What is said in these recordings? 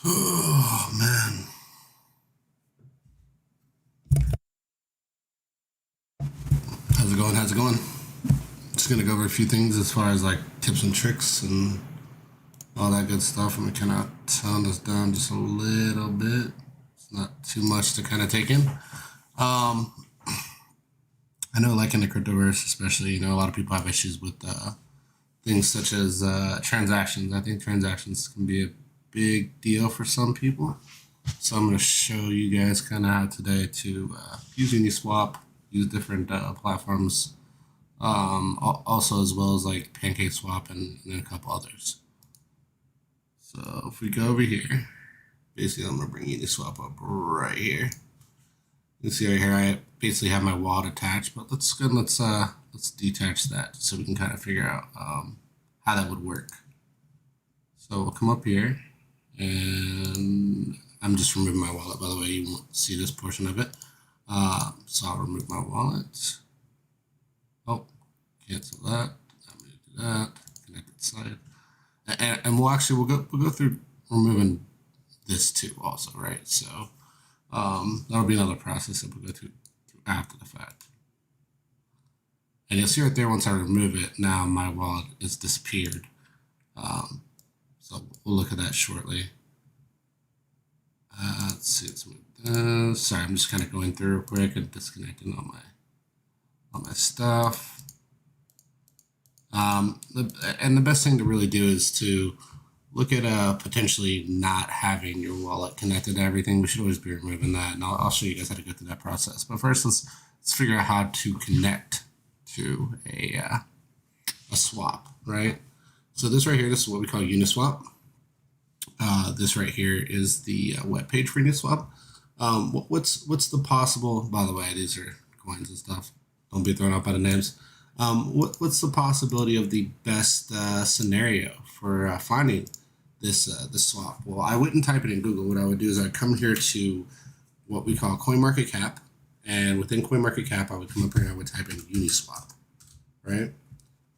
Oh man. How's it going? How's it going? Just gonna go over a few things as far as like tips and tricks and all that good stuff. I'm gonna kind of tone this down just a little bit. It's not too much to kind of take in. I know, like in the cryptoverse, especially, a lot of people have issues with things such as transactions. I think transactions can be a big deal for some people. So I'm going to show you guys kind of how today to use UNISWAP, use different platforms, also as well as like PancakeSwap and a couple others. So if we go over here, basically I'm going to bring UNISWAP up right here. You can see right here I basically have my wallet attached, but let's detach that so we can kind of figure out how that would work. So we'll come up here, and I'm just removing my wallet, by the way. You won't see this portion of it. So I'll remove my wallet. Oh, cancel that. I'm going to do that. Connected side. And we'll go through removing this too also, right? So that'll be another process that we'll go through after the fact. And you'll see right there, once I remove it, now my wallet is disappeared. So we'll look at that shortly. Let's see, let's move this. Sorry, I'm just kind of going through real quick and disconnecting all my stuff. And the best thing to really do is to look at potentially not having your wallet connected to everything. We should always be removing that, and I'll show you guys how to go through that process. But first, let's figure out how to connect to a swap, right? So this right here, this is what we call UNISWAP. This right here is the web page for UNISWAP. What's the possible? By the way, these are coins and stuff. Don't be thrown off by the names. What's the possibility of the best scenario for finding this swap? Well, I wouldn't type it in Google. What I would do is I'd come here to what we call CoinMarketCap, and within CoinMarketCap, I would come up here and I would type in UNISWAP, right?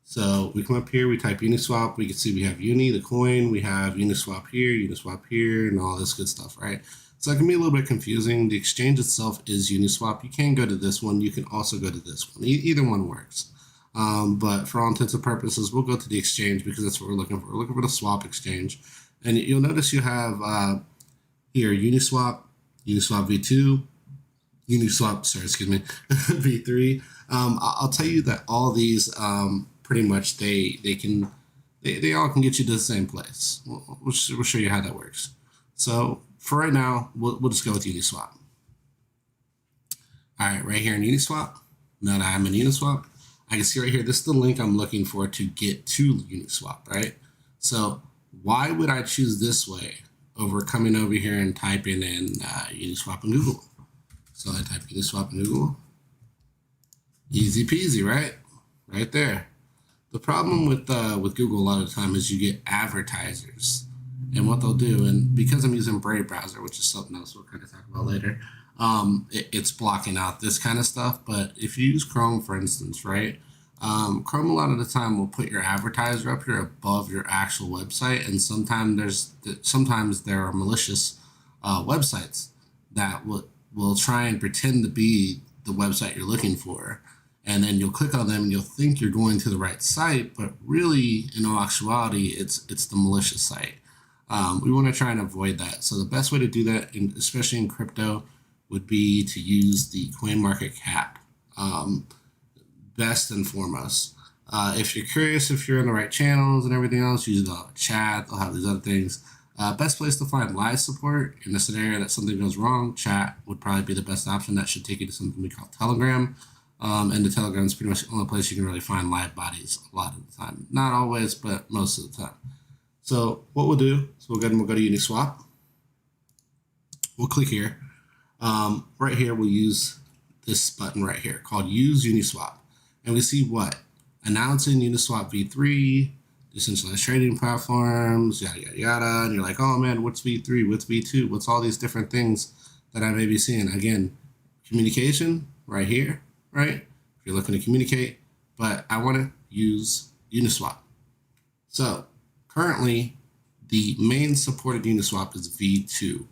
So we come up here, we type UNISWAP, we can see we have Uni, the coin, we have UNISWAP here, and all this good stuff, right? So it can be a little bit confusing. The exchange itself is UNISWAP. You can go to this one. You can also go to this one. Either one works. But for all intents and purposes, we'll go to the exchange because that's what we're looking for. We're looking for the swap exchange. And you'll notice you have here UNISWAP, UNISWAP v2, UNISWAP, v3. I'll tell you that all these pretty much they all can get you to the same place. We'll show you how that works. So for right now, we'll just go with UNISWAP. All right, right here in UNISWAP. Now that I'm in UNISWAP, I can see right here, this is the link I'm looking for to get to UNISWAP, right? So why would I choose this way over coming over here and typing in UNISWAP in Google? So I type UNISWAP in Google. Easy peasy, right? Right there. The problem with Google a lot of the time is you get advertisers, and what they'll do, and because I'm using Brave browser, which is something else we'll kind of talk about later, it's blocking out this kind of stuff. But if you use Chrome, for instance, right? Chrome a lot of the time will put your advertiser up here above your actual website, and sometimes there are malicious websites that will try and pretend to be the website you're looking for. And then you'll click on them and you'll think you're going to the right site, but really, in all actuality, it's the malicious site. We want to try and avoid that. So the best way to do that, especially in crypto, would be to use the CoinMarketCap, best and foremost. If you're curious if you're in the right channels and everything else, use the chat. They'll have these other things. Best place to find live support in the scenario that something goes wrong, chat would probably be the best option. That should take you to something we call Telegram. And the Telegram is pretty much the only place you can really find live bodies a lot of the time. Not always, but most of the time. So what we'll do is we'll go to UNISWAP. We'll click here. Right here, we'll use this button right here called Use UNISWAP. And we see what? Announcing UNISWAP v3, decentralized trading platforms, yada, yada, yada. And you're like, oh man, what's v3? What's v2? What's all these different things that I may be seeing? Again, communication right here. Right? If you're looking to communicate, but I want to use UNISWAP. So currently the main supported Uniswap is V2.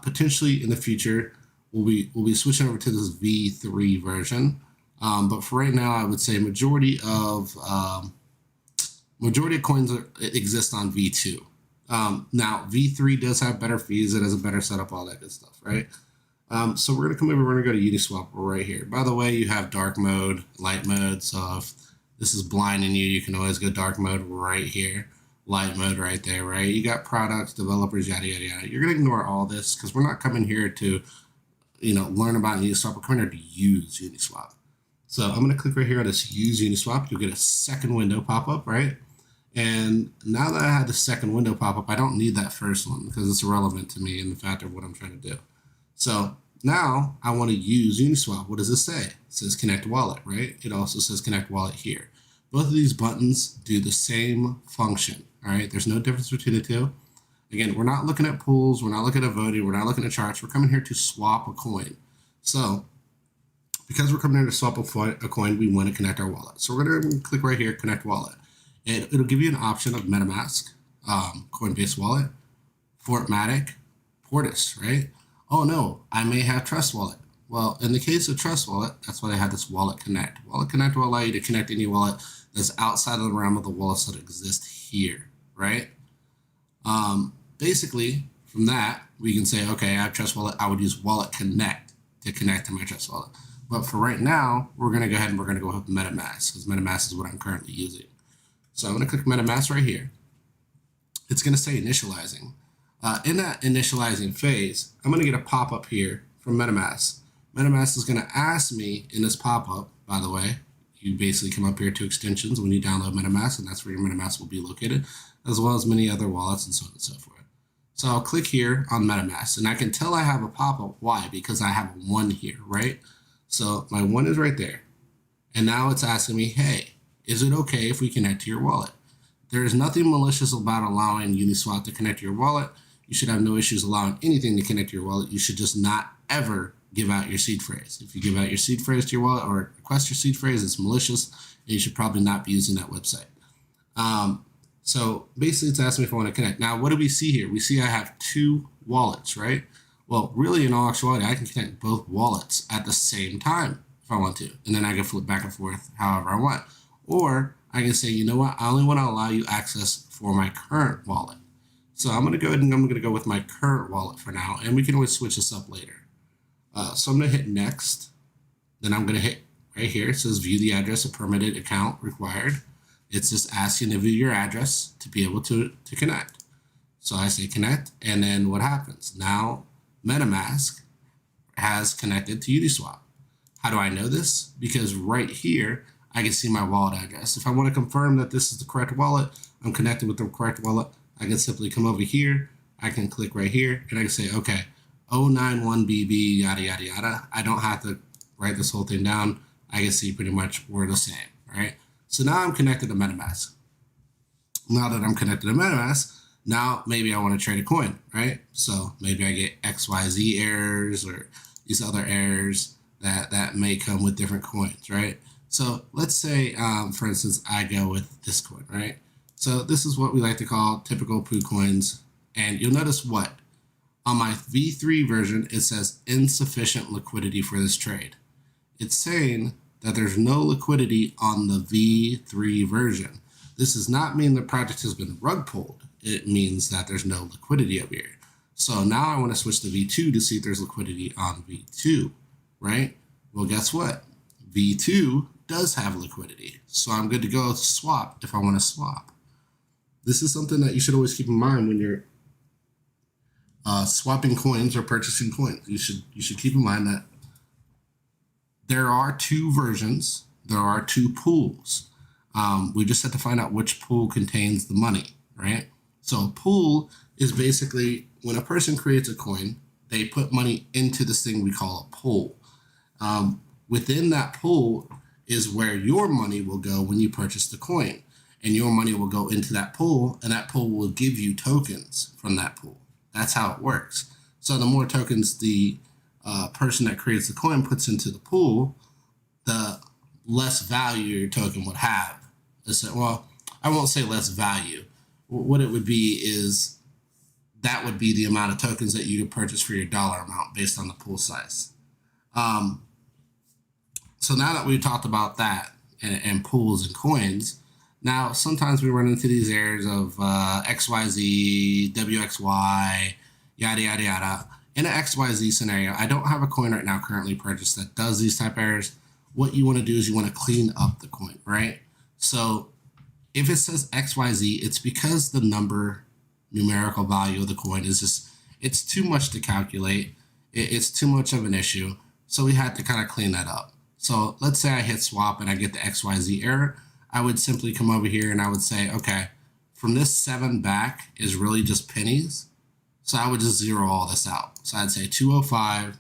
Potentially in the future, we'll be switching over to this V3 version. But for right now, I would say majority of coins exist on V2. Now V3 does have better fees. It has a better setup, all that good stuff, right? So we're gonna come over. We're gonna go to Uniswap right here. By the way, you have dark mode, light mode. So if this is blinding you, you can always go dark mode right here, light mode right there, right? You got products, developers, yada yada yada. You're gonna ignore all this because we're not coming here to, learn about Uniswap. We're coming here to use Uniswap. So I'm gonna click right here on this use Uniswap. You'll get a second window pop up, right? And now that I have the second window pop up, I don't need that first one because it's irrelevant to me in the fact of what I'm trying to do. So now I want to use Uniswap. What does this say? It says connect wallet, right? It also says connect wallet here. Both of these buttons do the same function, all right? There's no difference between the two. Again, we're not looking at pools. We're not looking at voting. We're not looking at charts. We're coming here to swap a coin. So because we're coming here to swap a coin, we want to connect our wallet. So we're going to click right here, connect wallet. It'll give you an option of MetaMask, Coinbase Wallet, Fortmatic, Portis, right? Oh no, I may have Trust Wallet. Well, in the case of Trust Wallet, that's why they have this Wallet Connect. Wallet Connect will allow you to connect any wallet that's outside of the realm of the wallets that exist here, right? Basically, from that, we can say, okay, I have Trust Wallet. I would use Wallet Connect to connect to my Trust Wallet. But for right now, we're going to go ahead and we're going to go with MetaMask because MetaMask is what I'm currently using. So I'm going to click MetaMask right here. It's going to say initializing. In that initializing phase, I'm going to get a pop-up here from MetaMask. MetaMask is going to ask me in this pop-up, by the way, you basically come up here to extensions when you download MetaMask, and that's where your MetaMask will be located, as well as many other wallets and so on and so forth. So I'll click here on MetaMask, and I can tell I have a pop-up. Why? Because I have a 1 here, right? So my 1 is right there. And now it's asking me, hey, is it okay if we connect to your wallet? There is nothing malicious about allowing Uniswap to connect to your wallet. You should have no issues allowing anything to connect to your wallet. You should just not ever give out your seed phrase. If you give out your seed phrase to your wallet or request your seed phrase, it's malicious, and you should probably not be using that website. So basically it's asking me if I want to connect. Now, what do we see here? We see I have 2 wallets, right? Well, really, in all actuality, I can connect both wallets at the same time if I want to, and then I can flip back and forth however I want. Or I can say, you know what, I only want to allow you access for my current wallet. So I'm going to go ahead and I'm going to go with my current wallet for now, and we can always switch this up later. So I'm going to hit next. Then I'm going to hit right here. It says view the address of permitted account required. It's just asking to view your address to be able to connect. So I say connect, and then what happens? Now MetaMask has connected to Uniswap. How do I know this? Because right here, I can see my wallet address. If I want to confirm that this is the correct wallet, I'm connected with the correct wallet, I can simply come over here, I can click right here, and I can say, okay, 091BB, yada, yada, yada. I don't have to write this whole thing down. I can see pretty much we're the same, right? So now I'm connected to MetaMask. Now that I'm connected to MetaMask, now maybe I want to trade a coin, right? So maybe I get XYZ errors or these other errors that may come with different coins, right? So let's say, for instance, I go with this coin, right? So this is what we like to call typical poo coins. And you'll notice what? On my V3 version, it says insufficient liquidity for this trade. It's saying that there's no liquidity on the V3 version. This does not mean the project has been rug pulled. It means that there's no liquidity over here. So now I want to switch to V2 to see if there's liquidity on V2, right? Well, guess what? V2 does have liquidity. So I'm good to go to swap if I want to swap. This is something that you should always keep in mind when you're swapping coins or purchasing coins. You should keep in mind that there are 2 versions. There are 2 pools. We just have to find out which pool contains the money, right? So a pool is basically when a person creates a coin, they put money into this thing we call a pool. Within that pool is where your money will go when you purchase the coin, and your money will go into that pool, and that pool will give you tokens from that pool. That's how it works. So the more tokens the person that creates the coin puts into the pool, the less value your token would have. Well, I won't say less value. what it would be is that would be the amount of tokens that you could purchase for your dollar amount based on the pool size. So now that we've talked about that and pools and coins, now sometimes we run into these errors of XYZ, WXY, yada, yada, yada. In an XYZ scenario, I don't have a coin right now currently purchased that does these type errors. What you want to do is you want to clean up the coin, right? So if it says XYZ, it's because the numerical value of the coin is just, it's too much to calculate. It's too much of an issue. So we had to kind of clean that up. So let's say I hit swap and I get the XYZ error. I would simply come over here and I would say, okay, from this 7 back is really just pennies. So I would just zero all this out. So I'd say 205,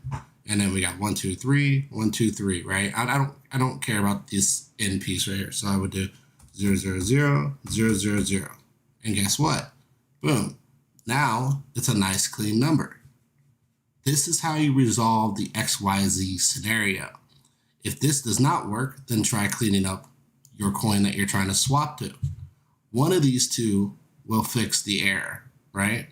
and then we got 1, 2, 3, 1, 2, 3, right? I don't care about this end piece right here. So I would do 0, 0, 0, 0, 0, 0. And guess what? Boom. Now it's a nice clean number. This is how you resolve the XYZ scenario. If this does not work, then try cleaning up your coin that you're trying to swap to. One of these two will fix the error, right?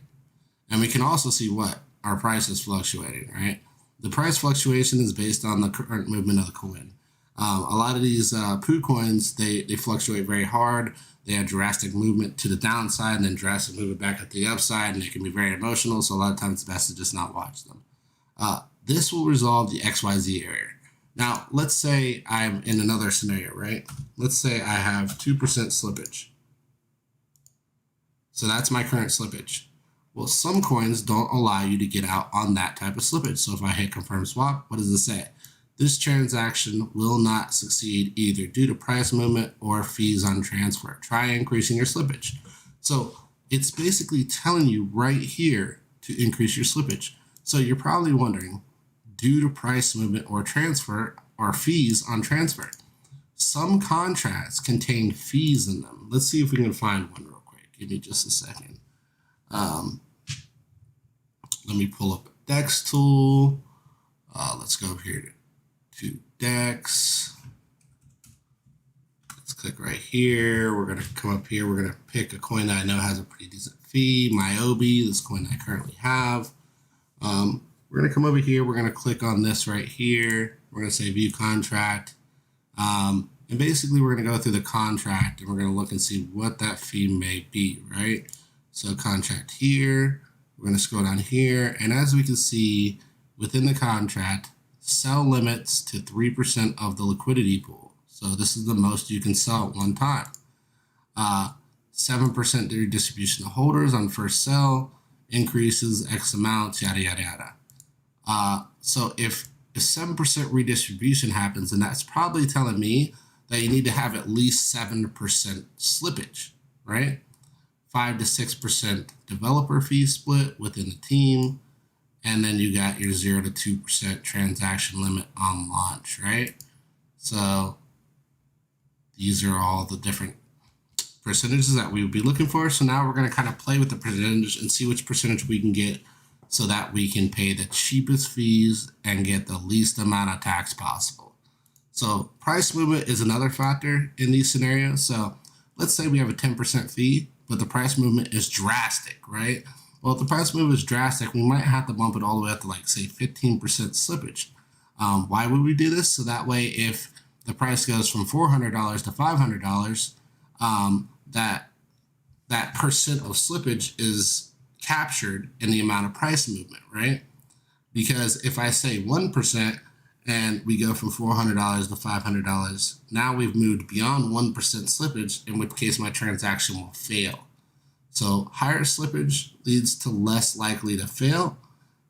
And we can also see what our price is fluctuating, right? The price fluctuation is based on the current movement of the coin. A lot of these poo coins, they fluctuate very hard. They have drastic movement to the downside and then drastic movement back at the upside, and they can be very emotional. So a lot of times it's best to just not watch them. This will resolve the XYZ error. Now, let's say I'm in another scenario, right? Let's say I have 2% slippage. So that's my current slippage. Well, some coins don't allow you to get out on that type of slippage. So if I hit confirm swap, what does it say? This transaction will not succeed either due to price movement or fees on transfer. Try increasing your slippage. So it's basically telling you right here to increase your slippage. So you're probably wondering, due to price movement or transfer or fees on transfer. Some contracts contain fees in them. Let's see if we can find one real quick. Give me just a second. Let me pull up a DEX tool. Let's go over here to DEX. Let's click right here. We're gonna come up here. We're gonna pick a coin that I know has a pretty decent fee. Myobi, this coin I currently have. We're going to come over here. We're going to click on this right here. We're going to say view contract. And basically we're going to go through the contract and we're going to look and see what that fee may be, right? So contract here, we're going to scroll down here. And as we can see within the contract, sell limits to 3% of the liquidity pool. So this is the most you can sell at one time. 7% redistribution to holders on first sell, increases X amounts, yada, yada, yada. So if 7% redistribution happens, then that's probably telling me that you need to have at least 7% slippage, right? 5 to 6% developer fee split within the team. And then you got your 0 to 2% transaction limit on launch, right? So these are all the different percentages that we would be looking for. So now we're going to kind of play with the percentage and see which percentage we can get so that we can pay the cheapest fees and get the least amount of tax possible. So price movement is another factor in these scenarios. So let's say we have a 10% fee, but the price movement is drastic, right? Well, if the price movement is drastic, we might have to bump it all the way up to like say 15% slippage. Why would we do this? So that way, if the price goes from $400 to $500, that percent of slippage is captured in the amount of price movement, right? Because if I say 1% and we go from $400 to $500, now we've moved beyond 1% slippage, in which case my transaction will fail. So higher slippage leads to less likely to fail.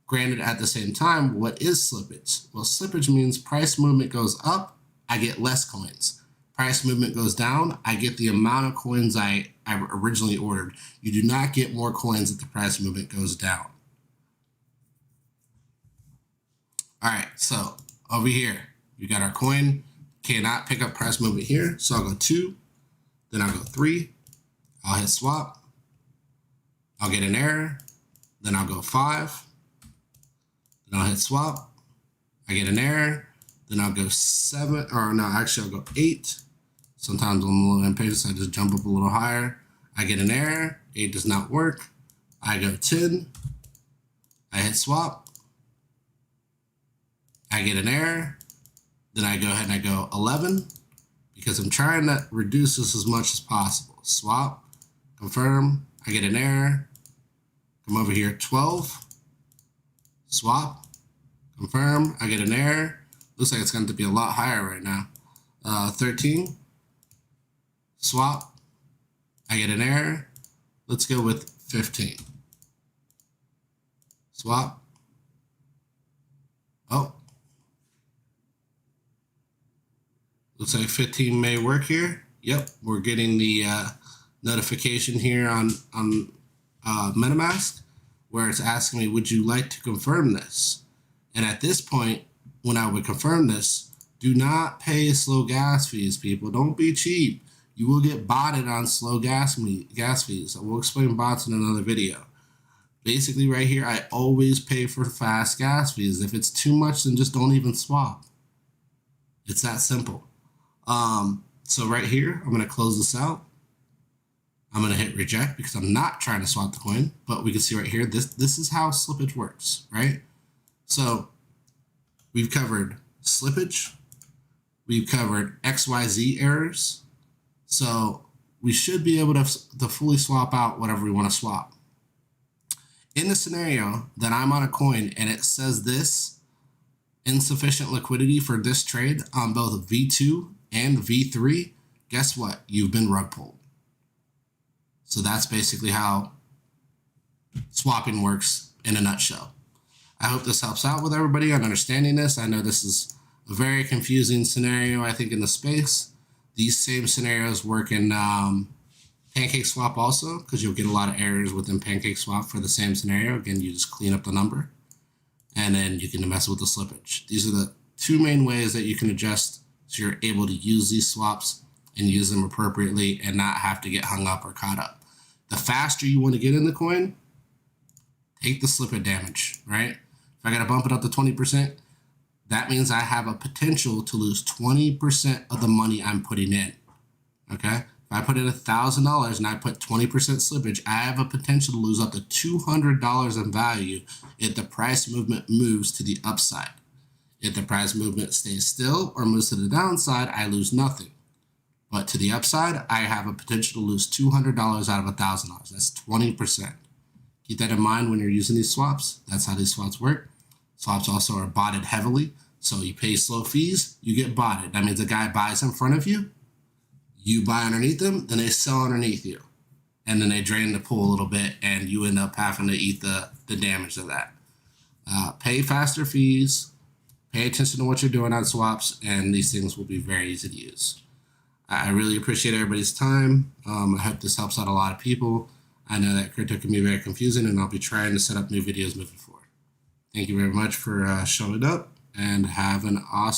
Granted, at the same time, what is slippage? Well, slippage means price movement goes up, I get less coins. Price movement goes down, I get the amount of coins I originally ordered. You do not get more coins if the price movement goes down. All right, so over here, we got our coin. Cannot pick up price movement here, so I'll go 2, then I'll go 3, I'll hit swap, I'll get an error, then I'll go 5, then I'll hit swap, I get an error, then I'll go 7, or no, actually I'll go 8. Sometimes I'm a little impatient, so I just jump up a little higher. I get an error, 8 does not work. I go 10. I hit swap. I get an error. Then I go ahead and I go 11 because I'm trying to reduce this as much as possible. Swap, confirm. I get an error. Come over here, 12. Swap, confirm. I get an error. Looks like it's going to be a lot higher right now. 13. Swap. I get an error. Let's go with 15. Swap. Oh. Looks like 15 may work here. Yep, we're getting the notification here on MetaMask where it's asking me, would you like to confirm this? And at this point, when I would confirm this, do not pay slow gas fees, people. Don't be cheap. You will get botted on slow gas fees. I will explain bots in another video. Basically, right here, I always pay for fast gas fees. If it's too much, then just don't even swap. It's that simple. So right here, I'm going to close this out. I'm going to hit reject because I'm not trying to swap the coin. But we can see right here, this is how slippage works, right? So we've covered slippage. We've covered XYZ errors. So we should be able to fully swap out whatever we want to swap. In the scenario that I'm on a coin and it says this, insufficient liquidity for this trade on both V2 and V3, guess what? You've been rug pulled. So that's basically how swapping works in a nutshell. I hope this helps out with everybody on understanding this. I know this is a very confusing scenario, I think, in the space. These same scenarios work in PancakeSwap also, because you'll get a lot of errors within PancakeSwap for the same scenario. Again, you just clean up the number, and then you can mess with the slippage. These are the two main ways that you can adjust so you're able to use these swaps and use them appropriately and not have to get hung up or caught up. The faster you want to get in the coin, take the slippage damage, right? If I got to bump it up to 20%, that means I have a potential to lose 20% of the money I'm putting in, okay? If I put in $1,000 and I put 20% slippage, I have a potential to lose up to $200 in value if the price movement moves to the upside. If the price movement stays still or moves to the downside, I lose nothing. But to the upside, I have a potential to lose $200 out of $1,000. That's 20%. Keep that in mind when you're using these swaps. That's how these swaps work. Swaps also are botted heavily. So you pay slow fees, you get botted. That means a guy buys in front of you, you buy underneath them, then they sell underneath you. And then they drain the pool a little bit and you end up having to eat the damage of that. Pay faster fees. Pay attention to what you're doing on swaps, and these things will be very easy to use. I really appreciate everybody's time. I hope this helps out a lot of people. I know that crypto can be very confusing, and I'll be trying to set up new videos moving forward. Thank you very much for showing up, and have an awesome